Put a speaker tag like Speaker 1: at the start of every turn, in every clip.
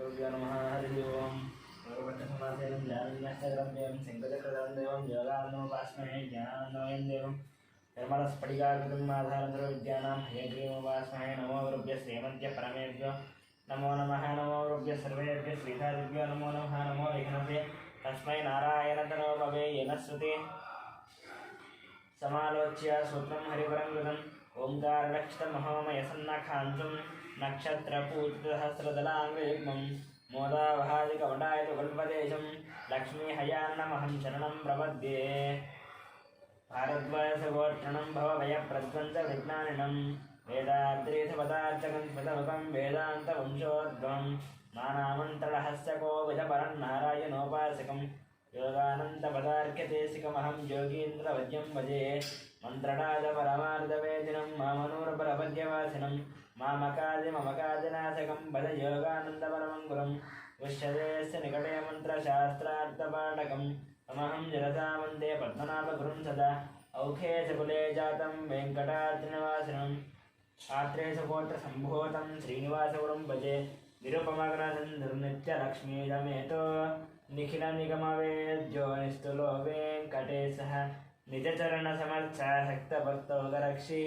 Speaker 1: श्रीगुरुभ्यो नमः। हरिः ओम्। सर्वप्रथममासेनं ज्ञानन्यस्तकरं देवं शङ्करचक्रधरं देवं योगानन्दमुपास्महे ज्ञानानन्दमयं देवं निर्मलस्फटिकाकृतिम् आधारं सर्वविद्यानां हयग्रीवमुपास्महे। नमो गुरुभ्यः श्रीमन्त्य परमेभ्यो नमो नमः। नमो गुरुभ्यः सर्वेभ्यः श्रीधादिभ्यो नमो नमः। नमो विघ्नते तस्मै नारायणतनो भवे येन श्रुते समालोच्य सूत्रं हरिवरं कृतम् ओंकारलक्षितमहोमयसन्नखान्तं नक्षत्रपूजितसहस्रदलाङ्गयुग्मं मोदावहादिकवटायतुकल्पदेशं लक्ष्मीहयान्नमहं शरणं प्रपद्ये। भारद्वाजगोत्रणं भवभयप्रध्वंसविज्ञानिनं वेदाद्रीथपदार्थकं स्मृतमुखं वेदान्तवंशोद्भवं नानामन्त्ररहस्य कोविदपरं नारायणोपासकं योगानन्दपदार्घ्यदेशिकमहं योगीन्द्रवद्यं भजे। मंत्रणाद परमार्धवेदिनं मामनूरपरपद्यवासिनं मामकादिममकादिनाशकं भज योगानन्दपरमं गुरुं उष्यदेस्य निकटे मन्त्रशास्त्रार्थपाठकं तमहं जलसा वन्दे पद्मनाभगुरुं सदा। औखे च कुले जातं वेङ्कटाद्रिनिवासिनं शास्त्रे च गोत्रसम्भूतं श्रीनिवासगुरुं भजे। निरुपमग्ननित्यलक्ष्मीदमेतो निखिलनिगमवेद्यो निस्तुलो वेङ्कटेशः निजचरणसमर्थासक्तभक्तोगरक्षी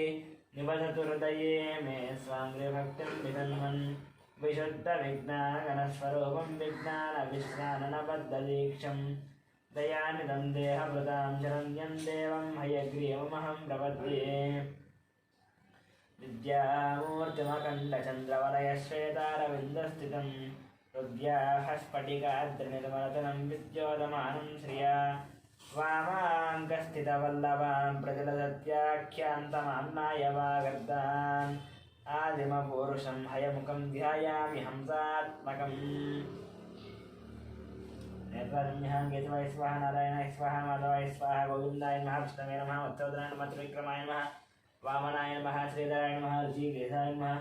Speaker 1: निवसतु हृदये मे स्वाङ्गभक्तिं विदन्वन् विशुद्धविज्ञानगणस्वरूपं विज्ञानविश्राननबद्धदीक्षं दयानिधं देहभृतां शरण्यं देवं हयग्रीवमहं प्रपद्ये। विद्यामूर्तिमखण्डचन्द्रवलयश्वेतारविन्दस्थितं हृद्याः स्फटिकाद्रिनिर्मलतनं विद्योतमानं श्रिया वामाङ्कस्थितवल्लभां प्रजलसत्याख्यान्तमाम्नायवागर्दान् आदिमपूरुषं हयमुखं ध्यायामि हंसात्मकम्। नेत्ररम्यः केशवाय स्वाहा नारायणाय स्वाहा माधवाय स्वाहा गोविन्दाय नमः विष्णवे नमः वत्सोदराय नमः त्रिविक्रमाय नमः वामनाय नमः श्रीधराय नमः ऋषिकेशाय नमः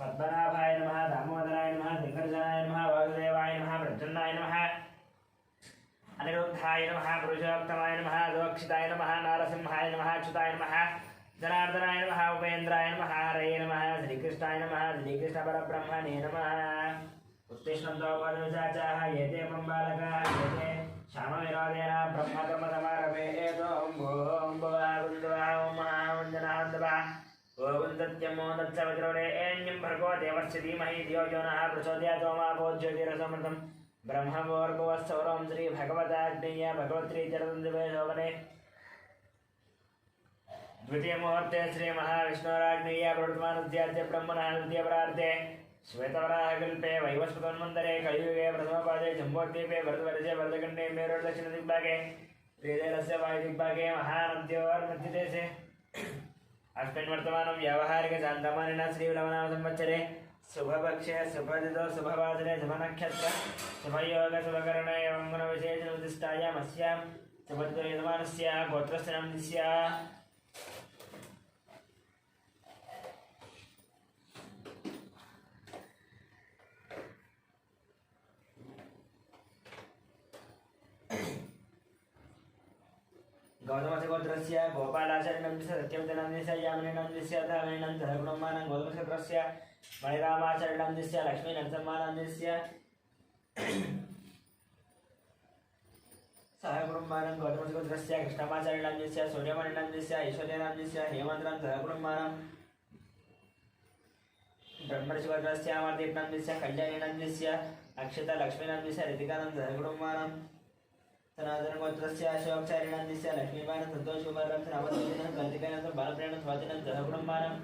Speaker 1: पद्मनाभाय नमः दामोदराय नमः शङ्करजनाय नमः वासुदेवाय नमः प्रद्युम्नाय नमः अनिरुद्धाय नमः पुरुषोत्तमाय नमः दोक्षिताय नमः नारसिंहाय नमः अच्युताय नमः जनार्दनाय नमः उपेन्द्राय नमः हरये नमः श्रीकृष्णाय नमः श्रीकृष्णपरब्रह्मणे नमः। उत्तिष्ठन्तो पदविशाचाः एते पंबालकाः एते श्यामविरोधेन ब्रह्मकर्मसमारभे एतो ओं गोविन्दत्यमो दत्सवज्रोडे एण्यं भर्गो देवस्य धीमहि धियो यो नः प्रचोदयात् ओमापो ज्योतिरसमृतं ब्रह्मभोर्भुवस्सौरं श्री भगवताग्नेय भगवत्री चरतन्दिवे शोभने द्वितीय मुहूर्ते श्री महाविष्णुराग्नेय प्रवर्तमानस्याद्य ब्रह्मणः द्वितीयपरार्धे श्वेतवराहकल्पे वैवस्वतन्वन्तरे कलियुगे प्रथमपादे जम्बोद्वीपे भरतवर्षे भरतखण्डे मेरुर्दक्षिणदिग्भागे श्रीशैलस्य वायुदिग्भागे महानद्योर्मध्यदेशे अस्मिन् वर्तमानं व्यावहारिकचान्द्रमानेन श्रीलवनाम संवत्सरे शुभपक्षे शुभदितो शुभवासरे शुभनक्षत्र शुभयोग शुभकरण एवं गुणविशेषविशिष्टायामस्यां शुभद्वयजमानस्य गोत्रस्य नामस्य गौतमस्य गोपालाचार्यस्य सत्यवतनस्य यामिनीनन्दस्य धामिनीनन्दस्य सहकुटुम्बानां गौतमस्य मणिरामाचार्यनन्दस्य लक्ष्मीनन्दसम्मानन्दस्य सहकुटुम्बानां गौतमस्य कृष्णमाचार्यनन्दस्य सूर्यमणिनन्दस्य ऐश्वर्यनन्दस्य हेमन्तनं सहकुटुम्बानां ब्रह्मर्षिवर्गस्य अमरदीपनन्दस्य कल्याणीनन्दस्य अक्षता लक्ष्मीनन्दस्य ऋतिकानन्द सहकुटुम्बानां सनातन गोत्रस्य अशोकचार्यनन्दस्य लक्ष्मीबानं सन्तोषकुमाररत्न अवधूतिनं कार्तिकानन्दं बालप्रियानं स्वातिनं सहकुटुम्बानां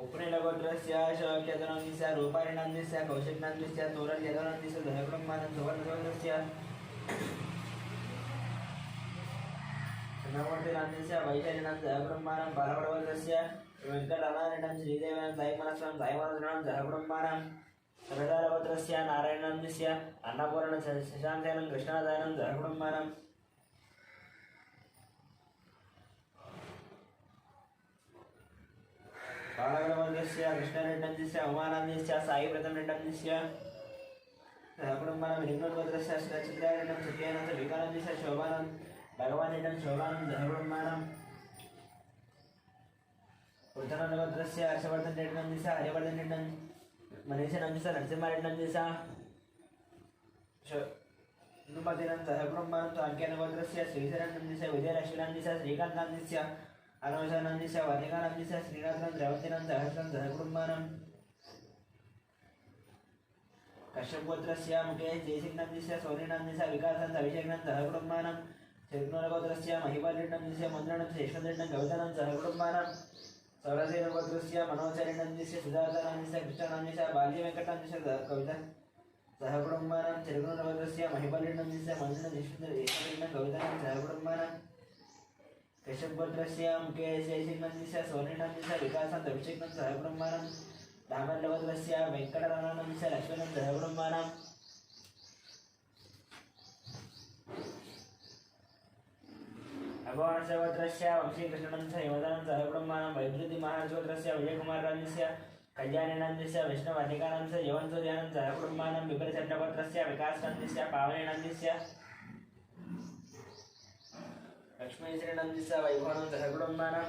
Speaker 1: उपनीलगोत्रस्य अशोक्यतनन्दस्य रूपारिनन्दस्य कौशिकनन्दस्य तोरल्यतनन्दस्य सहकुटुम्बानां सुवर्णगोत्रस्य नववर्तिनन्दस्य वैशालिनं सहकुटुम्बानां बालवडगोत्रस्य वेङ्कटरामायणं श्रीदेवानं साईमनस्वां साईमनोदरां सहकुटुम्बानां सगदारगोत्रस्य नारायणनन्दस्य अन्नपूर्ण शशाङ्केनं कृष्णादानं सहकुटुम्बानां बालगणवर्गस्य कृष्णरेड्डन्दस्य उमानन्दस्य साईव्रतमरेड्डन्दस्य सहकुटुम्बानां विघ्नगोत्रस्य चित्रारेड्डं सत्यानन्द विवेकानन्दस्य शोभानं भगवानेड्डं शोभानं सहकुटुम्बानां వృతనగోత్రస్య హర్షవర్ధన్ రెడ్డి నందిస హరివర్ధన్ రెడ్డి మనీష నందిస నరసింహారెడ్డి నందిస नुमतिनंद ब्रह्मानंद अंक्यनगोत्रस्य श्रीधरन नंदिस विजयलक्ष्मी नंदिस श्रीकांत नंदिस अनुष नंदिस वर्णिका नंदिस श्रीनाथनंद रेवतीनंद हर्षनंद ब्रह्मानं कश्यपगोत्रस्य मुकेश जयसिंह नंदिस सोनी नंदिस विकासनंद अभिषेकनंद ब्रह्मानं श्रीनगोत्रस्य महिपाल नंदिस मंत्रनंद यशवंत गौतमनंद ब्रह्मानं सौरसेनगोत्रस्य मनोचरी नंदिस सुधाकर नंदिस कृष्ण नंदिस बाल्य वेंकट नंदिस कविता सहकुटुंबानां चिरगुणनगोत्रस्य महिपाल नंदिस्य मंत्र यशवंत गौतमनं सहकुटुंबानां कश्यपगोत्रस्य मुकेश जयसिंह नंदिस्य सोनी नंदिस विकासनंद अभिषेकनंद सहकुटुंबानां दामनगोत्रस्य वेंकटरमण नंदिस लक्ष्मीनंद सहकुटुंबानां अभवनगोत्रस्य वंशीकृष्णनंद योधनंद सहकुटुंबानां वैद्युति महाराजगोत्रस्य विजयकुमार नंदिस्य कल्याणनंदिस्य विष्णुवर्णिकानंदिस्य यवनसूर्यानंद सहकुटुंबानां विपरीचंद्रगोत्रस्य विकासनंदिस्य पावनीनंदिस्य लक्ष्मीश्रीनंदिस्य वैभवानंद सहकुटुंबानां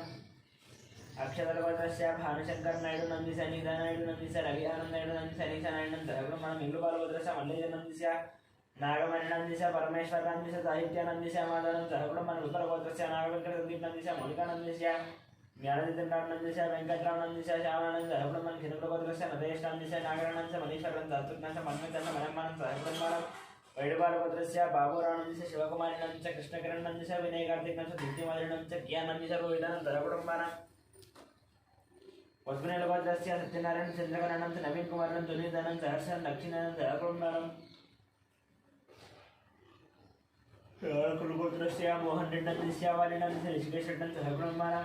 Speaker 1: अक्षरगोत्रस्य भानुशंकर नायडू नंदिस्य नीता नायडू नंदिस्य रविआनंद नायडू नंदिस्य अनीशा नायडू सहकुटुंबानां इंदुपालगोत्रस्य मल्लेश नंदिस्य नागमणि नंदिस्य परमेश्वर नंदिस्य साहित्य नंदिस्य माधवनंद सहकुटुंबानां उत्तरगोत्रस्य नागवेंकट संदीप नंदिस्य मौलिका नंदिस्य ज्ञानदितंद्रानंदिस्य वेंकटरामनंदिस्य श्यामानंद सहकुटुंबानां खिरुगोत्रस्य नरेश नंदिस्य नागरानंदिस्य मनीश्वरनंद दत्तुज्ञानंदिस्य मन्मथनंद मनम्मानंद सहकुटुंबानां वैडपालगोत्रस्य बाबूरावनंदिस्य शिवकुमारी नंदिस्य कृष्णकिरण नंदिस्य विनय कार्तिक नंदिस्य दीप्तिमाधुरी नंदिस्य किया नंदिस्य रोहितानंद सहकुटुंबानां वसुनेलगोत्रस्य सत्यनारायण चंद्रकरानंद नवीन कुमारानंद दुनिदानंद हर्षन दक्षिणानंद सहकुटुंबानां कुलगोत्रस्य मोहन रेड्डी नंदिस्य वाली नंदिस्य ऋषिकेश रेड्डी सहकुटुंबानां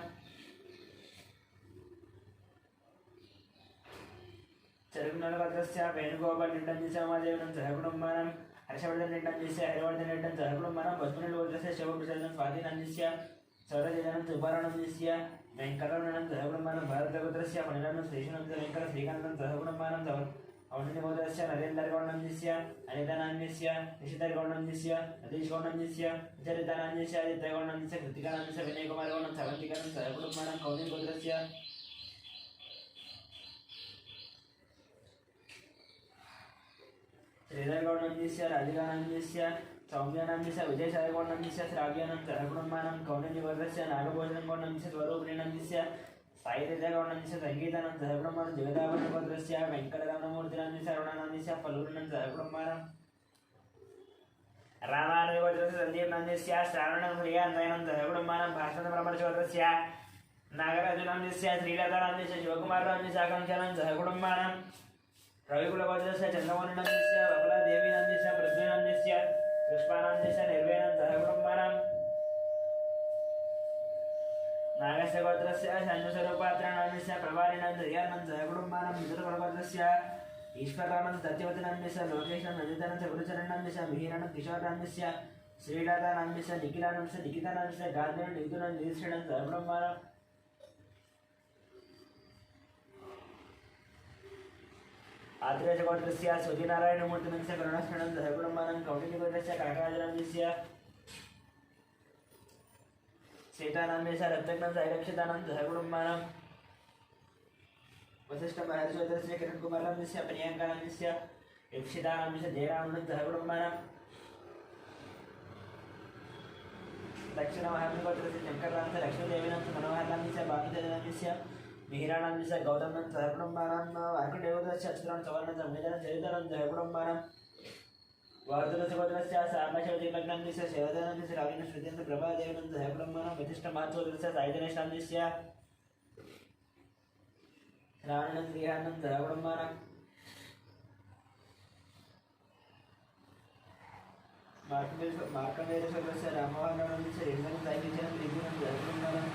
Speaker 1: चरगुणनगोत्रस्य वेणुगोपाल रेड्डी नंदिस्य उमादेवी सहकुटुंबानां हर्षवर्धन रेड्डी नंदिस्य हरिवर्धन रेड्डी सहकुटुंबानां वसुनेलगोत्रस्य शिवप्रसाद स्वाति नंदिस्य सौरजनंद सुब्बारानंदिस्य वेंकटरमण सहकुटुंबानां भारतगोत्रस्य मणिरत्न श्रीशनंद वेंकट श्रीकांत सहकुटुंबानां औंढिगोत्रस्य नरेंद्र गौडनंदिस्य अनिता नंदिस्य निशितर गौडनंदिस्य सतीश गौडनंदिस्य विचरिता नंदिस्य आदित्य गौडनंदिस्य कृतिका नंदिस्य विनय कुमार गौडन सावंतिका सहकुटुंबानां कौनिगोत्रस्य श्रीधर गौडनंदिस्य राधिका नंदिस्य सौम्यानंदिस्य विजयसाई गौडनंदिस्य श्राव्यानंद सहकुटुंबानां कौनिगोत्रस्य नागभूषण गौडनंदिस्य स्वरूपिणी नंदिस्य साईतेज गौडनंदिस्य संगीतानंद सहकुटुंबानां जगदाभरण गोत्रस्य वेंकटरमणमूर्तिनंदिस्य अरुणानंदिस्य फलूरिनंद सहकुटुंबानां रामानुजगोत्रस्य संदीप नंदिस्य श्रावण प्रियानंद सहकुटुंबानां भाषण ब्रह्मचोत्रस्य नागराजनंदिस्य श्रीलतानंदिस्य शिवकुमार नंदिस्य आकांक्षानंद सहकुटुंबानां रविकुलगोत्रस्य चंद्रमौळि नंदिस्य बबलादेवी नंदिस्य पृथ्वी नंदिस्य पुष्पानंदिस्य निर्वेणं सहकुटुंबानां नागस्य गोत्रस्य शंजुस्वरूपात्रणस्य प्रभारिणं दयानंद सहकुटुंबानां मित्रकुलगोत्रस्य ईश्वरानंद सत्यवतीनंदिस्य लोकेशनंदितनंदिस्य गुरुचरणनंदिस्य मिहिरनं किशोरनंदिस्य श्रीलतानंदिस्य निखिलानंदिस्य निकितानंदिस्य गांधीन निधुनं निरीक्षणं सहकुटुंबानां आत्रेयगोत्रस्य सुधीनारायणमूर्तिनंदिस्य करुणाक्षणं सहकुटुंबानां कौटिल्यगोत्रस्य कनकराजनंदिस्य सीतानंदिस्य रत्नघ्नं साईरक्षितानंद सहकुटुंबानां वसिष्ठ महर्षिगोत्रस्य किरणकुमारनंदिस्य प्रियंकानंदिस्य यक्षितानंदिस्य जयरामनंद सहकुटुंबानां दक्षिण महागोत्रस्य शंकरनंदिस्य लक्ष्मीदेवीनंदिस्य मनोहरनंदिस्य भानुतेजनंदिस्य मिहिरानंदिस्य गौतमनंद सहकुटुंबानां वार्कडेगोत्रस्य अच्युतानंद चौहानंद मेधानंद चरितानंद सहकुटुंबानां वार्धुरसगोत्रस्य सामशवतीलग्नंदिस्य शिवदानंदिस्य रावीन श्रुतिनंद प्रभादेवीनंद सहकुटुंबानां वसिष्ठ महत्वगोत्रस्य साईधनेशनंदिस्य रावणनंद श्रीहानंद सहकुटुंबानां मार्कंडेयसगोत्रस्य रामवाहननंदिस्य रेणुनंद साईकिचनंद रिपुनंद सहकुटुंबानां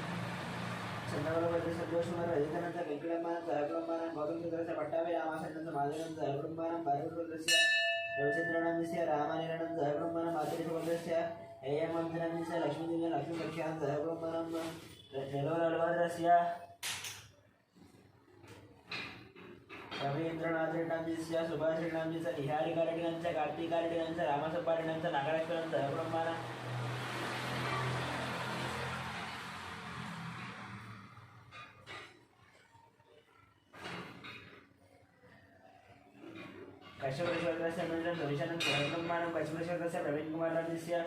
Speaker 1: चंद्रगोत्रस्य संतोषकुमार रजितानंद वेंकटरमण सहकुटुंबानां गौतमगोत्रस्य पट्टाभि रामासनंद माधवनंद सहकुटुंबानां भारतगोत्रस्य रविचंद्रनंदिस्य रामानिरनंद सहकुटुंबानां मातृगोत्रस्य एयमंजनंदिस्य लक्ष्मीदेवी लक्ष्मीलक्ष्यानंद सहकुटुंबानां नेलोरगोत्रस्य रवींद्रनाथरेड्डी सुभाषरेड्डी निहारिकारेड्डी कार्तिकारेड्डी रामसुब्बारेड्डी नागराजपुरम सहकुटुंबानां कश्यपरिशोधस्य दर्शनं सहब्रह्माणं कश्यपरिशोधस्य प्रवीणकुमारस्य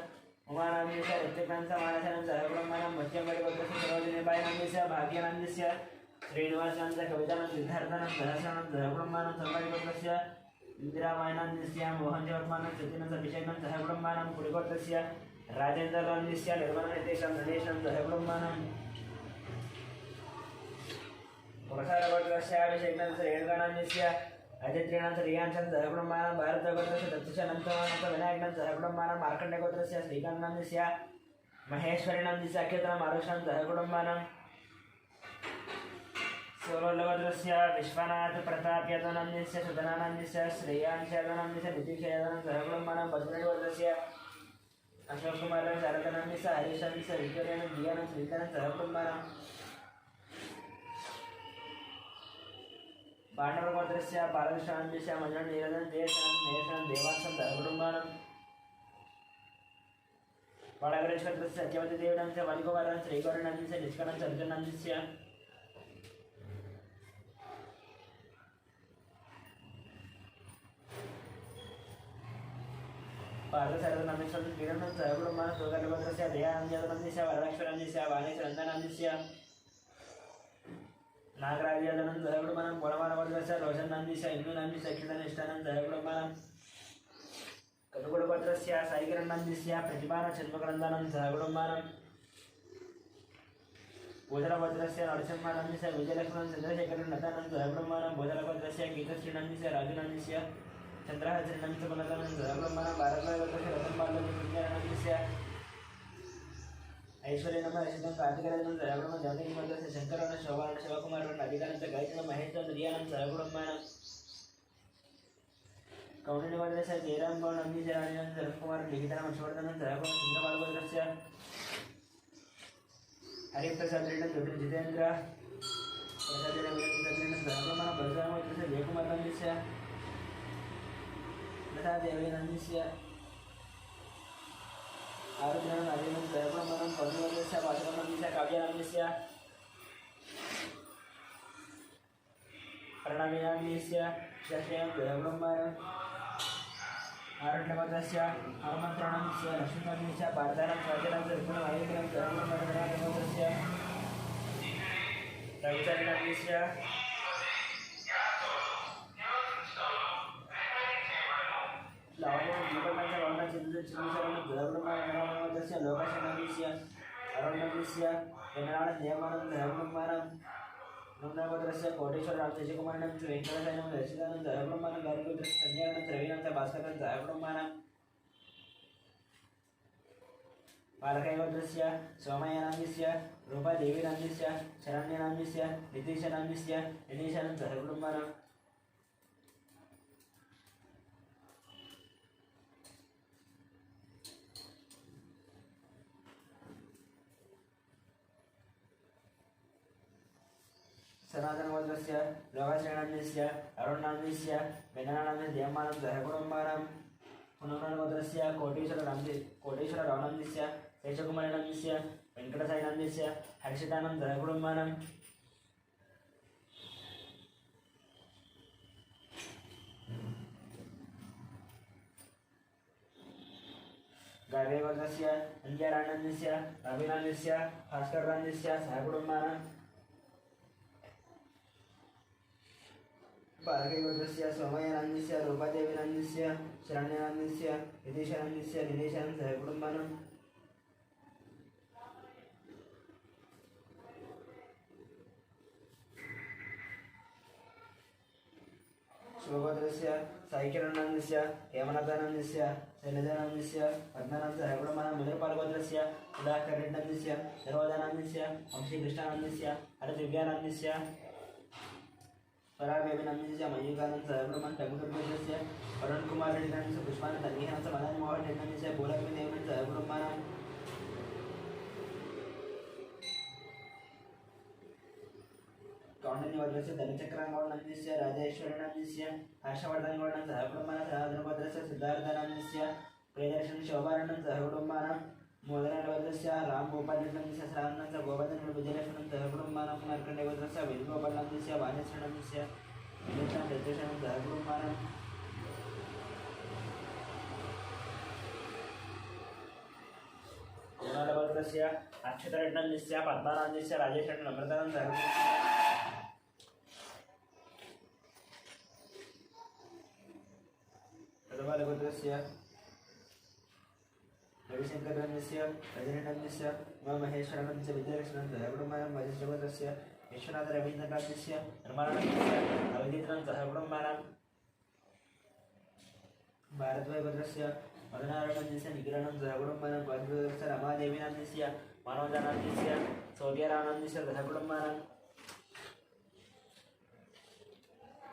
Speaker 1: उमानाम्यस्य ऋत्विकान्तं मानसनं सहब्रह्माणं मध्यमगोत्रस्य सरोजिनीबाईनाम्यस्य भाग्यनाम्यस्य श्रीनिवासानंद कवितानं सिद्धार्थनं सहस्रनं सहब्रह्माणं सम्राजगोत्रस्य इंदिराबाईनाम्यस्य मोहनजवर्मानं सत्यनं अभिषेकं सहब्रह्माणं कुडिगोत्रस्य राजेन्द्रनाम्यस्य निर्मलं नितेशं नरेशं सहब्रह्माणं पुरसारगोत्रस्य अभिषेकं रेणुकानाम्यस्य अजित्रीणां रियांशं सहब्रह्माणं भारतगोत्रस्य दत्तशनन्तमानं विनायकनं सहब्रह्माणं मार्कण्डगोत्रस्य श्रीकान्तनाम्यस्य महेश्वरीनाम्यस्य अख्यतनं आरुषं सहब्रह्माणं सोलोलगोत्रस्य विश्वनाथ प्रताप यादवनाम्यस्य सुधनानाम्यस्य श्रेयांश यादवनाम्यस्य नितीश यादवनं सहब्रह्माणं बसवनगोत्रस्य अशोककुमारं शारदानाम्यस्य हरीशाम्यस्य विक्टोरियानं दियानं श्रीकानं सहब्रह्माणं पांडवगोत्रस्य बालकृष्णान्यस्य मंजन नीरजन जयशनं महेशनं देवांशं सहब्रह्माणं बालगणेशगोत्रस्य सत्यवतीदेवनाम्यस्य वाणिकुमारं श्रीगौरनाम्यस्य निष्कणं चर्चनाम्यस्य पार्थसारथनाम्यस्य किरणं सहब्रह्माणं सुगर्भगोत्रस्य दयानन्दनाम्यस्य वरलक्ष्मीनाम्यस्य वाणीचरन्दनाम्यस्य नागराजयादनं सहब्रह्माणं पोलमानगोत्रस्य रोशननाम्यस्य इंदुनाम्यस्य अखिलनिष्ठानं सहब्रह्माणं कटुकुलगोत्रस्य साईकिरणनाम्यस्य प्रतिभानचन्द्रकरन्दनं सहब्रह्माणं भोजलगोत्रस्य नरसिंहनाम्यस्य विजयलक्ष्मणं चन्द्रशेखरं नतानं सहब्रह्माणं भोजलगोत्रस्य गीतश्रीनाम्यस्य राजुनाम्यस्य चन्द्रहासनाम्यस्य कुलकर्णं सहब्रह्माणं भारतगोत्रस्य रतनबालनाम्यस्य ऐश्वर्यनम रचितं कार्तिकराजनं सहब्रह्म जातकीमोत्रस्य शङ्करनं शोभानं शिवकुमारनं अधिकानं गायत्रीनं महेशनं रियानं सहब्रह्माणं कौण्डिन्यगोत्रस्य जयरामगौडं अम्बिजराणीनं शरत्कुमारं लिखितानं हर्षवर्धनं सहब्रह्म चन्द्रबालगोत्रस्य हरिप्रसादरेड्डं जितेन्द्र प्रसादेन सहब्रह्माणं परशुरामगोत्रस्य जयकुमारनाम्यस्य लतादेवीनाम्यस्य आरुद्रनं अजयनं सहब्रह्माणं पौर्णिमगोत्रस्य भास्करनाम्यस्य काव्यनाम्यस्य प्रणवीनाम्यस्य शशयं सहब्रह्माणं आरण्यगोत्रस्य हनुमन्त्रनाम्यस्य लक्ष्मीनाम्यस्य पार्थानं स्वाजनं सर्पणं आयुधनं सहब्रह्माणगोत्रस्य रविचरनाम्यस्य सहब्रह्माणस्य लोकशनाम्यस्य अरुणनाम्यस्य वेङ्कटानं देवमानं सहब्रह्माणं नूनगोत्रस्य कोटेश्वरराम शशिकुमारनं वेङ्कटशयनं रचितानं सहब्रह्माणं गारिगोत्रस्य संज्ञानं रवीनं भास्करं सहब्रह्माणं बालकैगोत्रस्य सोमयनाम्यस्य रूपादेवीनाम्यस्य शरण्यनाम्यस्य नितीशनाम्यस्य नितीशनं सहब्रह्माणं सनातनगोत्रस्य लोकश्रेणान्यस्य अरुणनाम्यस्य वेङ्कटनाम्यस्य देवमानं सहब्रह्माणं पुनर्गोत्रस्य कोटेश्वररावनाम्यस्य शेषकुमारनाम्यस्य वेङ्कटसायनाम्यस्य हर्षितानं सहब्रह्माणं गार्गेगोत्रस्य अञ्जरानाम्यस्य अभिनाम्यस्य भास्करनाम्यस्य सहब्रह्माणं बालकैगोत्रस्य सोमयनाम्यस्य रूपादेवीनाम्यस्य शरण्यनाम्यस्य नितीशनाम्यस्य दिनेशनं सहकुटुम्बानं शिवगोत्रस्य साईकिरणनाम्यस्य हेमनाथनाम्यस्य शैलजानाम्यस्य पद्मनां सहकुटुम्बानं मुनिर्पालगोत्रस्य सुधाकररेड्डनाम्यस्य सर्वोदनाम्यस्य वंशीकृष्णानाम्यस्य हरदिव्यानाम्यस्य परागेविनाम्यस्य मयूकानं सहब्रह्मन् टंकुटुर्गोत्रस्य अरुणकुमार रेड्डनाम्यस्य पुष्पानन्द अनिहानं मदन मोहन रेड्डनाम्यस्य बोलकविदेवनं सहब्रह्माणं कौण्डिन्यगोत्रस्य धनचक्राङ्गौडनाम्यस्य राजेश्वरीनाम्यस्य हर्षवर्धनगौडनं सहब्रह्माणं सनातनगोत्रस्य सिद्धार्थनाम्यस्य प्रियदर्शन शोभारणं सहकुटुम्बानं मोदनगोत्रस्य रामगोपालनाम्यस्य श्रावणस्य गोवर्धन विजयलक्ष्मणं सहकुटुम्बानं मार्कण्डेयगोत्रस्य वेणुगोपालनाम्यस्य वाणीश्वरनाम्यस्य विजयनं दत्तशनं सहकुटुम्बानं गोत्रस्य अक्षतरत्नस्य पद्मानन्दस्य राजेशरत्न नम्रतानन्द गोत्रस्य रविशंकरनन्दस्य रजनीनन्दस्य उमामहेश्वरानन्दस्य विजयलक्ष्मणस्य कुटुम्बानां वैश्रवतस्य विश्वनाथ रवीन्द्रनाथस्य निर्मलानन्दस्य अवधीतनन्दः कुटुम्बानां भारतवैभद्रस्य मदनारायणस्य निखिलानन्दः कुटुम्बानां पार्थिवस्य रमादेवीनन्दस्य मनोजानन्दस्य सौर्यरानन्दस्य कुटुम्बानां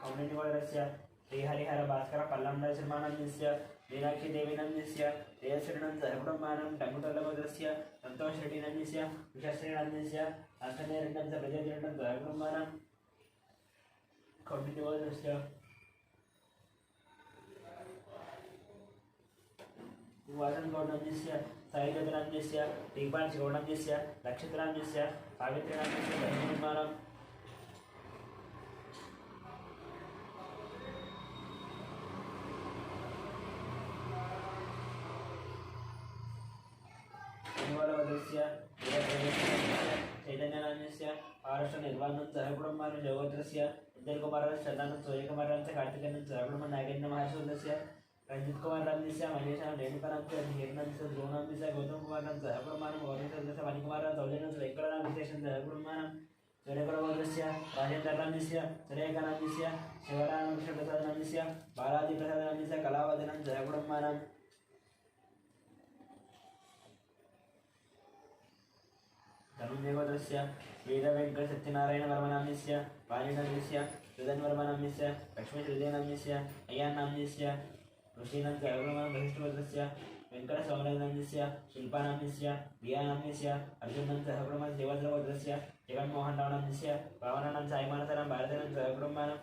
Speaker 1: कौण्डिन्यगौडस्य श्रीहरिहर भास्कर पल्लंडा शर्मानन्दस्य मीनाक्षी देवीनन्दस्य जयश्रीनन्दः कुटुम्बानां टङ्कुटलगोत्रस्य सन्तोषरेड्डिनन्दस्य उषश्रीनन्दस्य आञ्जनेयरेड्डस्य प्रजयरेड्डस्य कुटुम्बानां कौण्डिन्यगौडस्य वासनगौडनन्दस्य साईजगनन्दस्य दीपांशगौडनन्दस्य नक्षत्रानन्दस्य सावित्रीनन्दस्य कुटुम्बानां चैतन्यानन्दस्य महाराष्ट्र निर्वाणन्दः कुटुम्बानां जगोत्रस्य उज्जलकुमारस्य शरदानन्दस्य सूर्यकुमारस्य कार्तिकेयनन्दस्य कुटुम्बानां नागेन्द्र महाशूद्रस्य रंजितकुमारनन्दस्य महेशां रेणुकानन्दस्य धीरनन्दस्य ध्रुवनन्दस्य गौतमकुमारनन्दः कुटुम्बानां गौरीनन्दस्य मणिकुमारः सौजन्यस्य वेङ्कटनाथविशेषन्दः कुटुम्बानां सूर्यकुलगोत्रस्य राजेन्द्रनन्दस्य सूर्यकानन्दस्य शिवरामकृष्णप्रसादनन्दस्य बालाजीप्रसादनन्दस्य कलावदनन्दः कुटुम्बानां धनुर्देवदस्य वीरवेङ्कटसत्यनारायणवर्मनाम्यस्य वाणीनन्दस्य सुधन्वर्मनाम्यस्य लक्ष्मीश्रीदेवनाम्यस्य अय्यान्नाम्यस्य ऋषीनन्दस्य बहिष्ठभद्रस्य वेङ्कटसौम्यनन्दस्य शिल्पानाम्यस्य प्रियानाम्यस्य अर्जुनन्दस्य कुटुम्बानां देवद्रभद्रस्य जगन्मोहनरावनाम्यस्य भावनानन्दस्य साईमानसरां भारतनन्दस्य कुटुम्बानां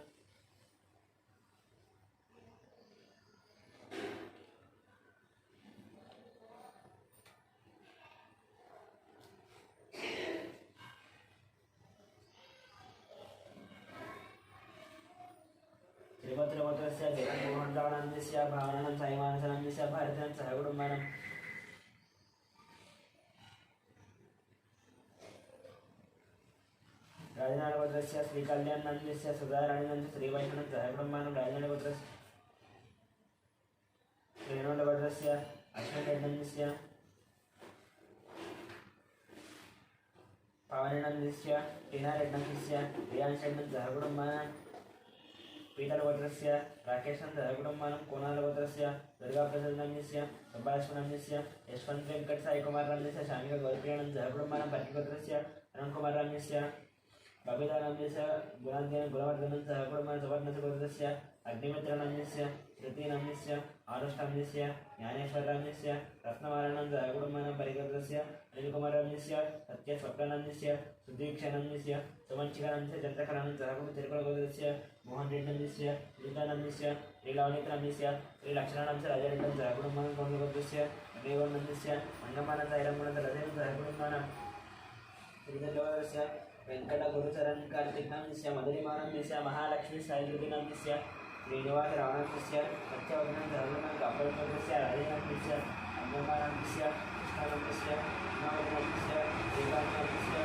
Speaker 1: श्रीभद्रगोत्रस्य जगन्मोहनरावनाम्यस्य भावनानन्दस्य साईमानसराम्यस्य भारतनन्दस्य कुटुम्बानां राजनाडगोत्रस्य श्रीकल्याणनन्दस्य सुधाराणीनन्दस्य श्रीवैष्णवस्य कुटुम्बानां राजनाडगोत्रस्य श्रीनोडगोत्रस्य अश्वनन्दस्य पावनीनन्दस्य टीनारेड्डस्य प्रियांशनन्दस्य कुटुम्बानां पीतलगोत्रस्य राकेशनन्दः कुटुम्बानां कोणालगोत्रस्य दुर्गाप्रसादनन्दस्य सुभाषनन्दस्य यशवन्तवेङ्कटसाईकुमारनन्दस्य शामिकगौरप्रियानन्दः कुटुम्बानां पर्किगोत्रस्य अनन्तकुमारनन्दस्य बबितानन्दस्य गुणवर्धनन्दः कुटुम्बानां सुवर्णसगोत्रस्य अग्निमित्रनन्दस्य श्रुतिनन्दस्य आरुष्टानन्दस्य ज्ञानेश्वरनन्दस्य रत्नमारानन्दः कुटुम्बानां परिगोत्रस्य अनिलकुमारनन्दस्य सत्यस्वप्नानन्दस्य सुदीक्षानन्दस्य सुवंशिकानन्दस्य चन्द्रकरानन्दः तिरुकुलगोत्रस्य मोहनरेड्डनन्दस्य गीतानन्दस्य श्रीलावणीकनन्दस्य श्रीलक्ष्मणानन्दस्य राजारेड्डनन्दः कुटुम्बानां गौरगोत्रस्य देवानन्दस्य अन्नमानन्द ऐरम्मानन्द रथेन्द्रः कुटुम्बानां श्रीधरगोत्रस्य वेङ्कटगुरुचरन् कार्तिकनन्दस्य मधुरिमानन्दस्य महालक्ष्मी साईकृतिनन्दस्य श्रीनिवासरावणन्दस्य सत्यवदनन्दः कुटुम्बानां अब्बलगोत्रस्य राजेनन्दस्य अन्नमानन्दस्य कृष्णानन्दस्य उमावतीनन्दस्य श्रीकान्तनन्दस्य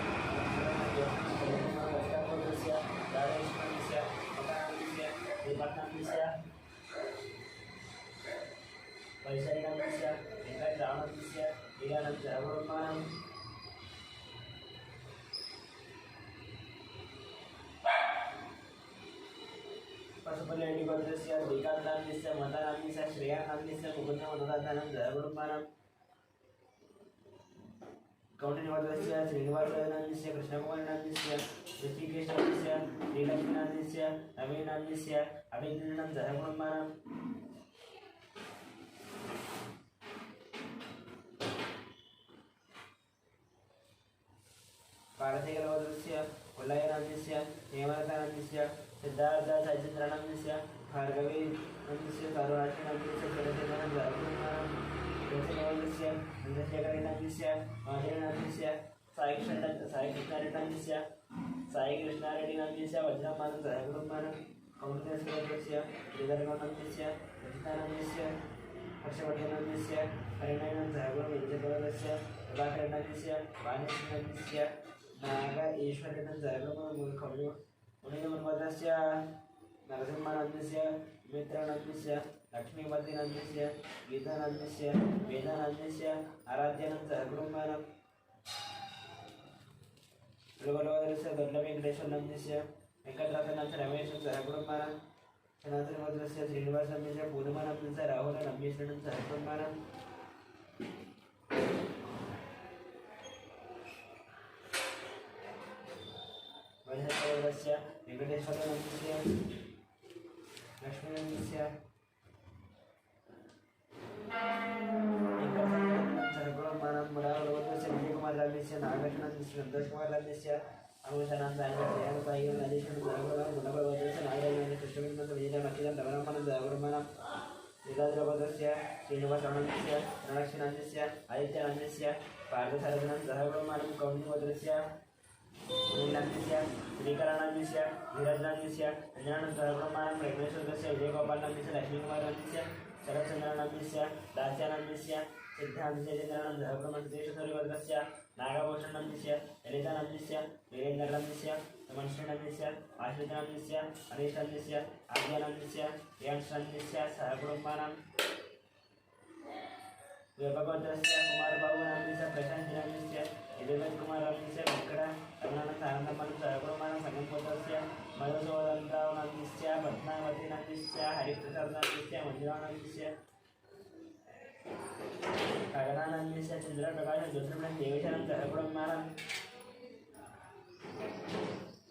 Speaker 1: गोत्रस्य राजेश्वरनन्दस्य मकानन्दस्य श्रीपट्टनन्दस्य वैशालीनन्दस्य वेङ्कटरावणन्दस्य लीलानन्दस्य कुटुम्बानां पशुपति गोत्रस्य श्रीकान्तनन्दस्य मदनानन्दस्य श्रेयानन्दस्य मुकुन्दमदनानन्दः कुटुम्बानां कौण्डिन्यगोत्रस्य श्रीनिवासनन्दस्य कृष्णकुमारनन्दस्य ऋषिकेशनन्दस्य श्रीलक्ष्मीनन्दस्य नवीनन्दस्य अभिनन्दः कुटुम्बानां पारसिकगोत्रस्य कुल्लयनन्दस्य हेमलतानन्दस्य सिद्धार्थ सचिन्द्रानन्दस्य भार्गवीनन्दस्य सर्वार्थिनन्दस्य सरस्वतीनन्दः कुटुम्बानां तुलसीगोत्रस्य चन्द्रशेखरनन्दस्य माधुरीनन्दस्य साईकृष्णारेड्डनन्दस्य साईकृष्णारेड्डिनन्दस्य वज्रमानन्दः कुटुम्बानां कौण्डिन्यगोत्रस्य श्रीधरगौडनन्दस्य रचितानन्दस्य हर्षवर्धनस्य परिणयनन्तरगुणविद्यप्रदस्य प्रभाकरणस्य वाणिज्यस्य नाग ईश्वरनन्तरगुणमुखमयो मुनिगुणवदस्य नरसिंहनन्दस्य मित्रनन्दस्य लक्ष्मीपतिनन्दस्य गीतानन्दस्य वेदानन्दस्य आराध्यनन्तरगुणमानं गुरुवरवदस्य दण्डवेङ्कटेश्वरनन्दस्य वेङ्कटरत्नस्य रमेशनन्तरगुणमानं सनातनभद्रस्य श्रीनिवासनन्दस्य पूर्णमानन्दस्य राहुलनम्येश्वरनन्तरगुणमानं वैष्णवस्य वेङ्कटेश्वरनन्दस्य लक्ष्मीनन्दस्य वेङ्कटरत्नन्तरगुणमानं मुरारवदस्य विजयकुमारनन्दस्य नागेशनन्दस्य संतोषकुमारनन्दस्य अनुषानन्दायन जयानुपायन नदीशनन्तरगुणमानं गुणभगवतस्य नागराजनन्दस्य कृष्णविन्दस्य विजयनक्षत्रन्तरगुणमानं लीलाद्रवदस्य श्रीनिवासनन्दस्य रणलक्ष्मीनन्दस्य आदित्यनन्दस्य पार्थसारथनन्तरगुणमानं कौण्डिन्यवदस्य नन्दस्य श्रीकरानन्दस्य धीरजनन्दस्य अंजनानन्तरगुणमानं रघुवेश्वरस्य विजयगोपालनन्दस्य लक्ष्मीकुमारनन्दस्य शरत्चन्द्रनन्दस्य दास्यानन्दस्य सिद्धान्तचन्द्रनन्दस्य नागभूषणनन्दस्य ललितानन्दस्य वीरेन्द्रनन्दस्य सुमनश्रीनन्दस्य आश्रितनन्दस्य हरीशनन्दस्य आद्यानन्दस्य प्रियांशनन्दस्य सहगुणमानं भगवतस्य कुमारबाबुनन्दस्य प्रशान्तनन्दस्य यदुवेदकुमारनन्दस्य वेङ्कट रघुनाथ आनन्दमानं सहगुणमानं संगमपुत्रस्य मधुसूदनरावनन्दस्य पद्मावतीनन्दस्य हरिप्रसादनन्दस्य मंजुळानन्दस्य गगनानन्दस्य चन्द्रप्रकाश ज्योतिर्मणि देवेशानं सहगुणमानं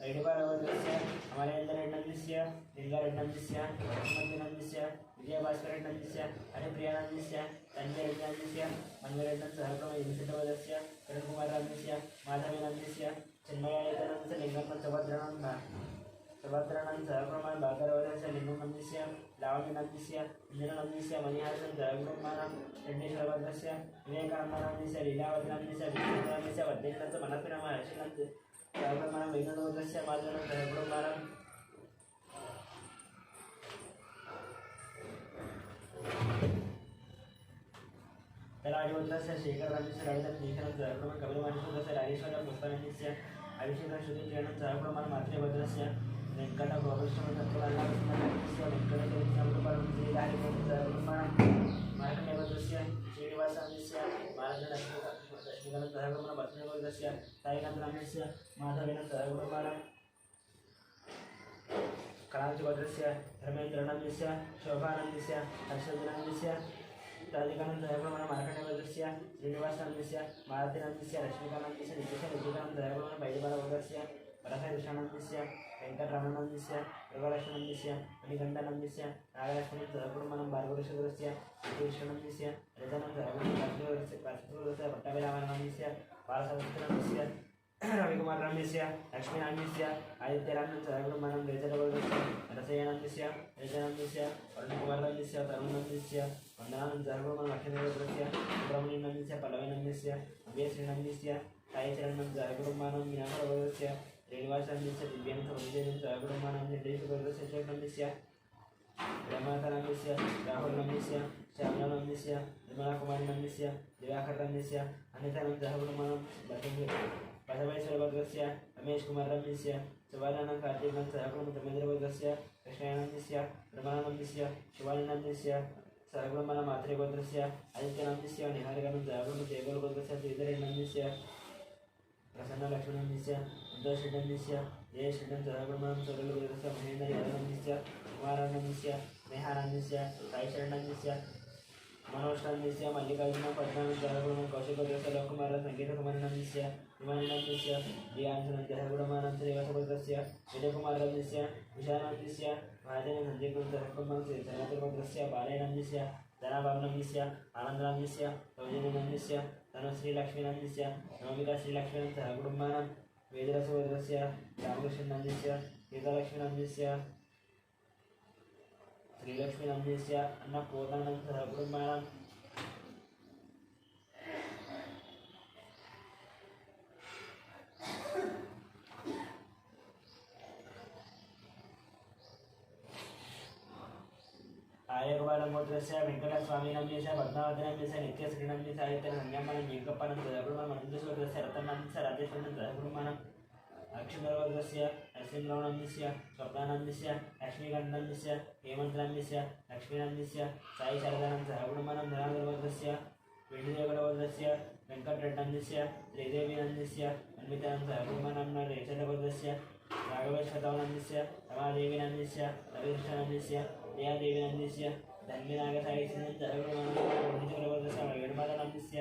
Speaker 1: ऐडुपारवदस्य अमरेन्द्रनन्दस्य लिङ्गारेड्डनन्दस्य लक्ष्मणनन्दस्य विजयभास्करनन्दस्य हरिप्रियानन्दस्य तन्वीरेड्डनन्दस्य मन्वीरेड्डन सहगुणविंशतिवदस्य किरणकुमारनन्दस्य माधवीनन्दस्य चिन्मयायतनन्दस्य लिङ्गमन् सुभद्रानन्द सहगुणमानं भागवतस्य लिङ्गमनन्दस्य लावण्यनन्दस्य इन्द्रनन्दस्य मणिहारनं सहगुणमानं चण्डीश्वरभद्रस्य विवेकानन्दनन्दस्य लीलावतीनन्दस्य विष्णुनन्दस्य वर्धेनन्दस्य मनस्विनम हर्षनन्दस्य सहगुणमानं वैकुण्ठवदस्य माधवनं सहगुणमानं तलाडिवदस्य शेखरनन्दस्य ललितभीषणं सहगुणमानं कपिलवाणीसुतस्य राजेश्वरं पुष्पनन्दस्य अभिषेकश्रुतिकिरणं सहगुणमानं मातृभद्रस्य वेङ्कटगोविष्णुसत्त्वनन्दस्य वेङ्कटगोविष्णुपरमश्रीहरिभद्रस्य मार्कण्डेयभद्रस्य श्रीनिवासनन्दस्य मार्गलक्ष्मीकान्तं सहगुणमानं भद्रभद्रस्य साईकान्तनन्दस्य माधवेन सहगुणमानं कलांशभद्रस्य धर्मेन्द्रनन्दस्य शोभानन्दस्य हर्षवर्धनन्दस्य राधिकानन्द सहगुणमानं मार्कण्डेयभद्रस्य श्रीनिवासनन्दस्य मारुतिनन्दस्य लक्ष्मीकानन्दस्य नित्यशविजयकानन्दस्य बैजबालभद्रस्य परसकृष्णानन्दस्य वेङ्कटरमणनन्दस्य योगलक्ष्मणनन्दस्य मणिकण्ठनन्दस्य नागलक्ष्मणं सहगुणमानं भार्गवेश्वरस्य कृष्णनन्दस्य रजनन्दस्य काशीपुरस्य पट्टाभिरामनन्दस्य बालसरस्वतीनन्दस्य रविकुमारनन्दस्य लक्ष्मीनन्दस्य आदित्यनन्दस्य सहगुणमानं रेजरभद्रस्य रसयानन्दस्य रजनन्दस्य अरुणकुमारनन्दस्य तरुणनन्दस्य वन्दनानन्द सहगुणमानं लक्ष्मीभद्रस्य सुब्रह्मण्यनन्दस्य पल्लवीनन्दस्य अभयश्रीनन्दस्य साईचरणं सहगुणमानं विनायकभद्रस्य श्रीनिवासनन्दस्य दिव्यानन्दस्य सहगुणमानं निर्देशभद्रस्य शेखरनन्दस्य रमाकानन्दस्य राहुलनन्दस्य श्यामलानन्दस्य निर्मलाकुमारीनन्दस्य दिवाकरनन्दस्य अनितानन्द सहगुणमानं बसवेश्वरभद्रस्य रमेशकुमारनन्दस्य सुवर्णानन्द कार्तिकनन्द सहगुणमानं धर्मेन्द्रभद्रस्य कृष्णानन्दस्य रमानन्दस्य शिवानन्दस्य सहगुणमानं मातृभद्रस्य आदित्यनन्दस्य निहारिकानन्द सहगुणमानं जयगोलभद्रस्य श्रीधरनन्दस्य प्रसन्नलक्ष्मणनन्दस्य उद्धवश्रीनन्दस्य जयश्रीनन्दस्य सहगुणमानं सौरभद्रस्य महेन्द्रनन्दस्य कुमारानन्दस्य मेहानन्दस्य साईशरणनन्दस्य मनोजनन्दस्य मल्लिकार्जुन पद्मानन्द सहगुणमानं कौशिकभद्रस्य लोककुमार संगीतकुमारनन्दस्य हिमानन्दस्य दियांशनन्दस्य सहगुणमानं श्रीवासभद्रस्य विजयकुमारनन्दस्य विशालानन्दस्य महाजन संजयकुमार सहगुणमानं श्रीधर्मभद्रस्य बालयनन्दस्य धनाबाबुनन्दस्य आनन्दनन्दस्य सौजन्यनन्दस्य तनुश्रीलक्ष्मीनन्दस्य नवमिका श्रीलक्ष्मीनन्दस्य सहगुणमानं वेदरसभद्रस्य रामकृष्णनन्दस्य गीतालक्ष्मीनन्दस्य श्रीलक्ष्मीनन्दस्य अन्नपूर्णानन्दस्य सहगुणमानं आर्यकुमारमूर्तस्य वेङ्कटस्वामिनम्यस्य पद्मावतिनम्यस्य नित्यश्रीनम्य साहित्यं संयमनं वेङ्कप्पनं तदगुरुमनं मन्त्रसूत्रस्य रतनम्यस्य राजेश्वरनं तदगुरुमनं अक्षुधर्वस्य नरसिंहनम्यस्य स्वप्नानन्दस्य लक्ष्मीकान्तनम्यस्य हेमन्तनम्यस्य लक्ष्मीनम्यस्य साई शारदानं तदगुरुमनं धनाधर्वस्य वेणुदेवगुरुवस्य वेङ्कटरेड्डनम्यस्य श्रीदेवीनन्दस्य अन्वितानं तदगुरुमनं नरेशदगुरुवस्य राघवेश्वरनन्दस्य रमादेवीनन्दस्य रविकृष्णनन्दस्य देवीनन्दस्य धन्यनागसाहित्यनन्दस्य वेणुमाधवनन्दस्य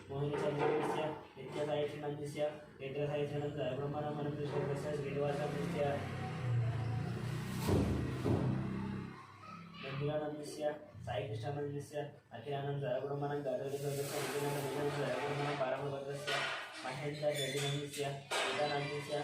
Speaker 1: मोहिनीचन्द्रनन्दस्य नित्यसाहित्यनन्दस्य नेत्रसाहित्यनन्दस्य ब्रह्मानन्दस्य श्रीनिवासनन्दस्य मंजुलानन्दस्य साईकृष्णानन्दस्य अखिलानन्दब्रह्मानन्द गाधवनन्दस्य पारमभद्रस्य महेन्द्ररेड्डिनन्दस्य गीतानन्दस्य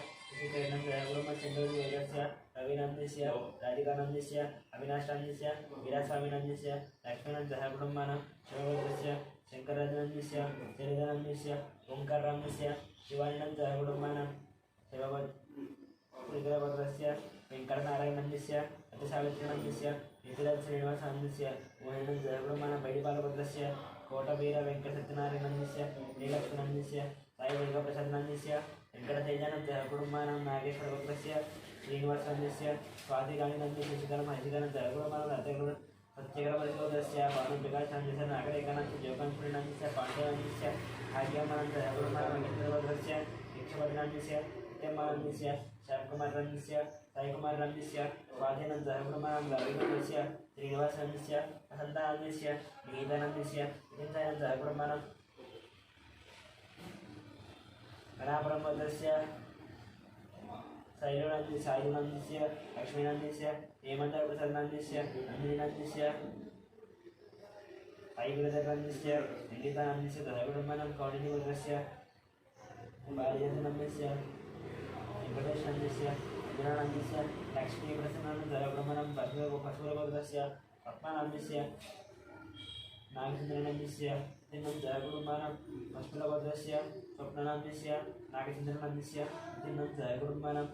Speaker 1: ब्रह्मचन्द्रस्य रविनन्दस्य राधिकानन्दस्य अविनाशानन्दस्य वीरास्वामिनन्दस्य लक्ष्मीनन्दः ब्रह्मानं शिवभद्रस्य शङ्करानन्दस्य चरितानन्दस्य ओङ्काररामस्य शिवानन्दः ब्रह्मानं शिवभद्रस्य वेङ्कटनारायणनन्दस्य अतिसावित्रिनन्दस्य नितिराज श्रीनिवासानन्दस्य मोहिनन्दः ब्रह्मानं बैडिपालभद्रस्य कोटवीर वेङ्कटसत्यनारायणनन्दस्य नीलक्ष्मीनन्दस्य साईवेङ्कटप्रसादनन्दस्य वेङ्कटतेजानन्दः कुटुम्बानां नागेश्वरभद्रस्य श्रीनिवासानन्दस्य स्वातिगामिनन्दस्य शशिधरमहर्षिकानन्दः कुटुम्बानां सत्यकरपरिशोधस्य भानुप्रकाशानन्दस्य नागरेकानन्दस्य जोगन्पुरीनन्दस्य पाण्डवानन्दस्य भाग्यमानन्दः कुटुम्बानां महेन्द्रभद्रस्य यक्षपतिनन्दस्य नित्यमानन्दस्य श्यामकुमारनन्दस्य साईकुमारनन्दस्य स्वातिनन्दः कुटुम्बानां रविनन्दस्य श्रीनिवासानन्दस्य वसन्तानन्दस्य गीतानन्दस्य नित्यानन्दः कुटुम्बानां गणापरमभद्रस्य साईनन्दस्य लक्ष्मीनन्दस्य हेमन्तप्रसादनन्दस्य नन्दिनन्दस्य साईगुरुधरनन्दस्य निकितानन्दस्य तदकुटुम्बानां कौण्डिन्यभद्रस्य बालयन्तनन्दस्य वेङ्कटेशनन्दस्य अञ्जनानन्दस्य लक्ष्मीप्रसन्नानन्दकुटुम्बानां पशुरभद्रस्य पद्मानन्दस्य नागचन्द्रनन्दस्य कुटुम्बानां पशुरभद्रस्य स्वप्नानन्दस्य नागचन्द्रनन्दस्य कुटुम्बानां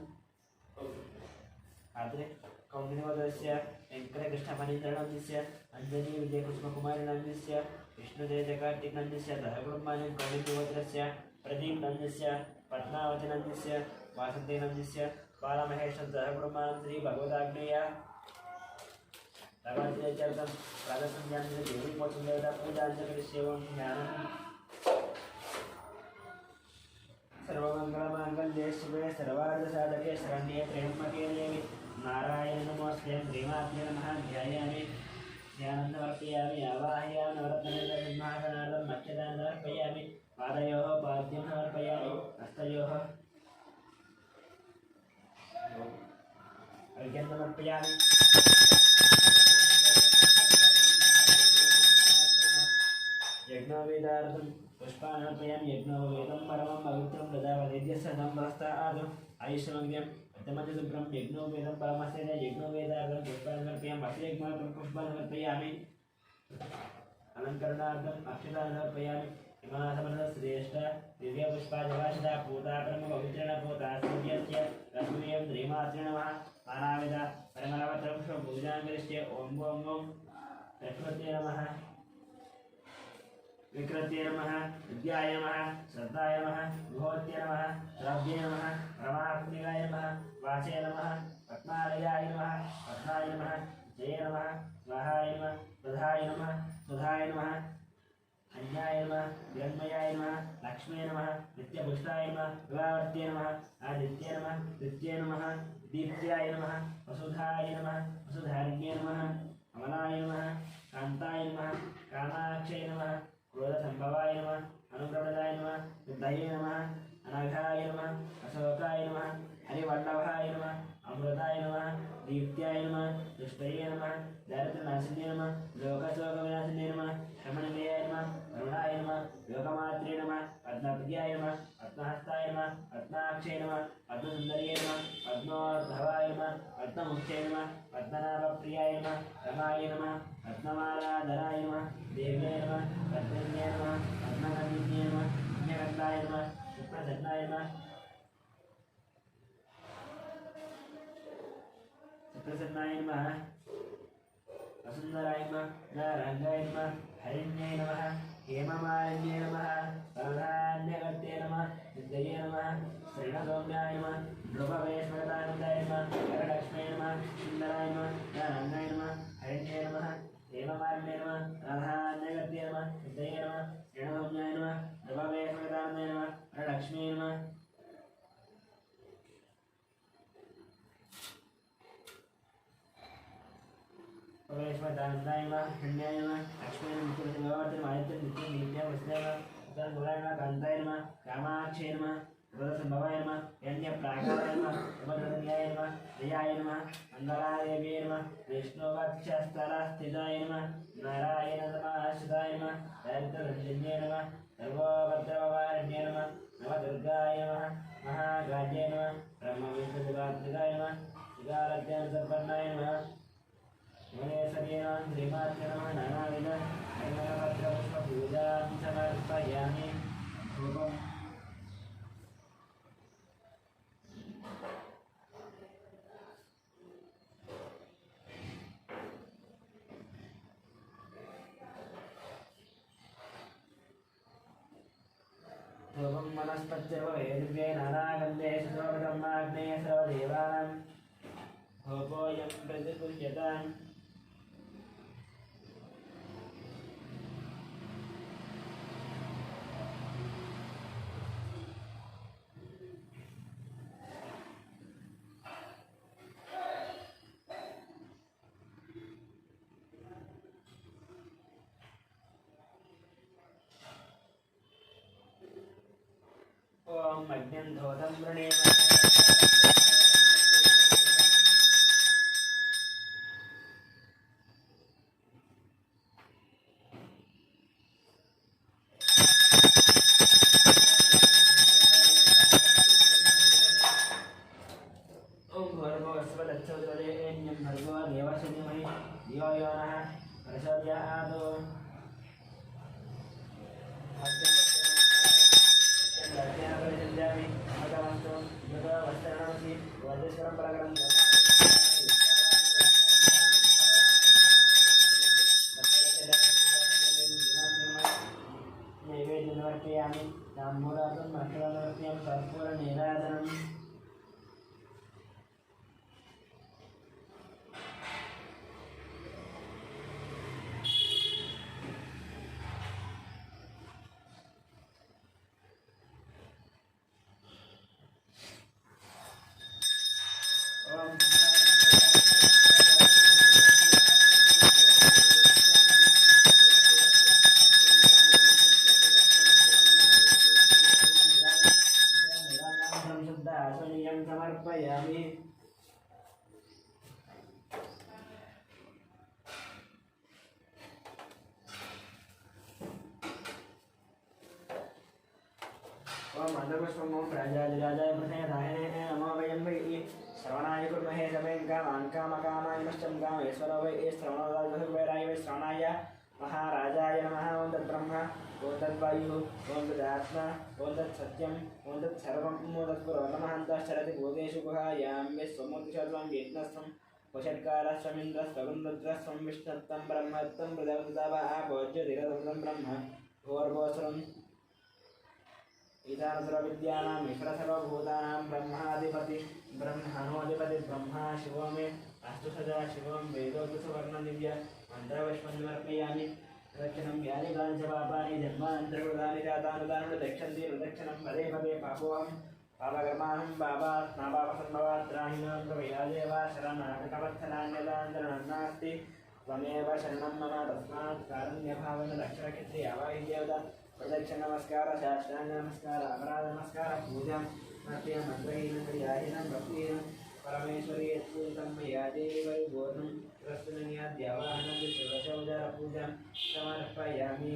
Speaker 1: आदरे कौण्डिन्यभद्रस्य वेङ्कटकृष्णफणीन्द्रनन्दस्य अञ्जनी विजयकुसुमकुमारीनन्दस्य विष्णुदेवकार्तिकनन्दस्य कुटुम्बानां कौण्डिन्यभद्रस्य प्रदीपनन्दस्य पद्मावतीनन्दस्य वासन्तीनन्दस्य बालमहेशनन्दः कुटुम्बानां श्रीभगवदाग्नेय भगवद्गीतार्थं प्रातःसन्ध्यावन्दने देवीपोषणदेवता पूजाञ्जलिसेवं ज्ञानं सर्वमङ्गलमाङ्गल्ये शिवे सर्वार्थसाधके शरण्ये त्र्यम्बके देवी नारायण नमोऽस्ते श्रीमात्रे नमः ध्यायामि ध्यानमर्पयामि आवाहयामि नवरत्नसिंहासनार्थं मक्षदानं समर्पयामि पादयोः पाद्यं समर्पयामि हस्तयोः अर्घ्यं समर्पयामि यज्ञोवेदार्थं पुष्पाणर्पयामि यज्ञोवेदं परमं पवित्रं प्रजापतिर्यस्य सम्भस्तादौ आयुष्यमग्र्यं प्रथमजशुभ्रं यज्ञोवेदं परमस्य यज्ञोवेदार्थं पुष्पाणर्पयामि अक्षयज्ञार्थं पुष्पाणर्पयामि अलङ्करणार्थम् अक्षतान् समर्पयामि हिमासमनश्रेष्ठ दिव्यपुष्पाजवासिता पूता परमपवित्रणपूता सूर्यस्य रश्मियं श्रीमात्रे नमः नानाविध परमलवत्रपुष्पपूजाङ्गरिष्ये ॐ प्रकृते नमः विकृत्ये नमः विद्याय नमः श्रद्धाय नमः विभूत्ये नमः द्रव्ये नमः परमात्मिकाय नमः वाचे नमः पद्मालयाय नमः पद्माय नमः जय नमः स्वाहाय नमः प्रधाय नमः सुधाय नमः अन्याय नमः जन्मयाय नमः लक्ष्मी नमः नित्यपुष्टाय नमः विवावर्त्ये नमः आदित्ये नमः नित्ये नमः दीप्त्याय नमः वसुधाय नमः वसुधारिण्ये नमः अमलाय नमः कान्ताय नमः कामाक्षय नमः क्रोधसंभवाय नमः अनुप्रदाय नमः बुद्धये नमः अनघाय नमः अशोकाय नमः हरिवल्लभाय नमः अमृताय नमः दीप्त्याय नमः दुष्टये नमः दारिद्र्यनाशिन्ये नमः लोकशोकविनाशिन्ये नमः रमणीयाय नमः करुणाय नमः योगमात्रे नमः पद्मप्रियाय नमः पद्महस्ताय नमः पद्माक्षय नमः पद्मसुन्दर्ये नमः पद्मोद्भवाय नमः पद्ममुख्ये नमः पद्मनाभप्रियाय नमः रमाय नमः पद्ममालाधराय नमः देव्ये नमः पद्मन्ये नमः पद्मनन्दिन्ये नमः पुण्यकन्दाय नमः सुप्रसन्नाय नमः सुप्रसन्नाय नमः वसुन्धराय नमः नारायणाय नमः हरिण्यै नमः हेममालिन्यै नमः परधान्यगत्ये नमः विद्यये नमः श्रीणसौम्याय नमः नृपवेश्वरदानन्दाय नमः वरलक्ष्म्यै नमः सुन्दराय नमः नारायणाय नमः हरिण्यै नमः हेममालिन्यै नमः परधान्यगत्ये नमः विद्यये नमः श्रीणसौम्याय नमः नृपवेश्वरदानन्दाय नमः वरलक्ष्म्यै नमः परमेश्वरदानन्दाय नमः हरिण्याय नमः लक्ष्म्यै नमः मुख्यमन्त्रिवर्तनमादित्यं नित्यं नीत्यां वसुदेव उदयगुणाय नमः कान्ताय नमः कामाक्षये नमः वरदसम्भवाय नमः यज्ञप्राकाराय नमः उपद्रवन्याय नमः जयाय नमः मङ्गलादेव्यै नमः विष्णुवक्षस्थलस्थिताय नमः नारायणसमाश्रिताय नमः दरिद्ररञ्जन्यै नमः सर्वभद्रवारण्यै नमः नवदुर्गाय नमः महागाज्यै नमः ब्रह्मविष्णुदेवात्मिकाय नमः शिवाराध्यानसम्पन्नाय नमः महेश्वर्येण श्रीमात्रे नमः नानाविध परिमलपत्रपुष्पपूजां समर्पयामि धूपम् धूपं वनस्पत्यर्ववेदिव्ये नानागन्धे सर्वब्रह्माग्ने सर्वदेवानां धूपोऽयं प्रतिपूज्यताम् ओम अग्न्यन्धोतं वृणेम ओम भर्गो स्वदच्छोदरेण्यं भर्गो देवस्य धीमहि धियो यो नः प्रचोदयात् जामि भगवन्तो यदा वस्त्राणि वदेश्वरं परगरं नैवेद्यमर्पयामि ताम्बूलातं मकरमर्प्यं कर्पूरनीराजनम् समर्पयामि ओम अन्तर्पुष्पं ओम राजाधिराजाय प्रथमधायने नमो वयं वै श्रवणाय कुर्महे समेन कामान् कामकामायमश्चं कामेश्वरो वै श्रवणोदाय वै श्रवणाय महाराजाय नमः ओम तद्ब्रह्म ओम तद्वायुः ओम तदात्मा ओम तत्सत्यम् ओम तत्सर्वम् ओम तत्पुरोगमहन्तश्चरति भूतेषु गुहायां विश्वमूर्तिशर्वं वेत्नस्थं वषट्कारस्वमिन्द्रस्वगुणरुद्रस्वं विष्णुत्वं ब्रह्मत्वं प्रजापतिदावाभोज्यधिरसं ब्रह्म भोर्भोसरम् ईशानसर्वविद्यानाम् ईश्वरसर्वभूतानां ब्रह्माधिपति ब्रह्मणोऽधिपति ब्रह्मा शिवो मे अस्तु सदा शिवं वेदोक्तसुवर्णदिव्य मन्त्रपुष्पमर्पयामि रक्षणं यानि च पापानि जन्मान्तरकृतानि जातानुदानं रक्षन्ति प्रदक्षिणं पदे पदे पापोऽहं पापकर्माहं पापात् नापापसम्भवात् त्राहिमां प्रभयादेव शरणागतवत्सलान्यदान्तरणं नास्ति त्वमेव शरणं मम तस्मात् कारुण्यभावेन रक्षणक्षेत्रे आवाहि देवता प्रदक्षिण नमस्कार साष्टांग नमस्कार अपराध नमस्कार पूजा मंत्रहीन क्रियाहीन भक्तिहीन परमेश्वरी यत्पूजितं मया देवै पूर्णं प्रस्तुतनिया देवाहनं विश्वशौचार पूजां समर्पयामि।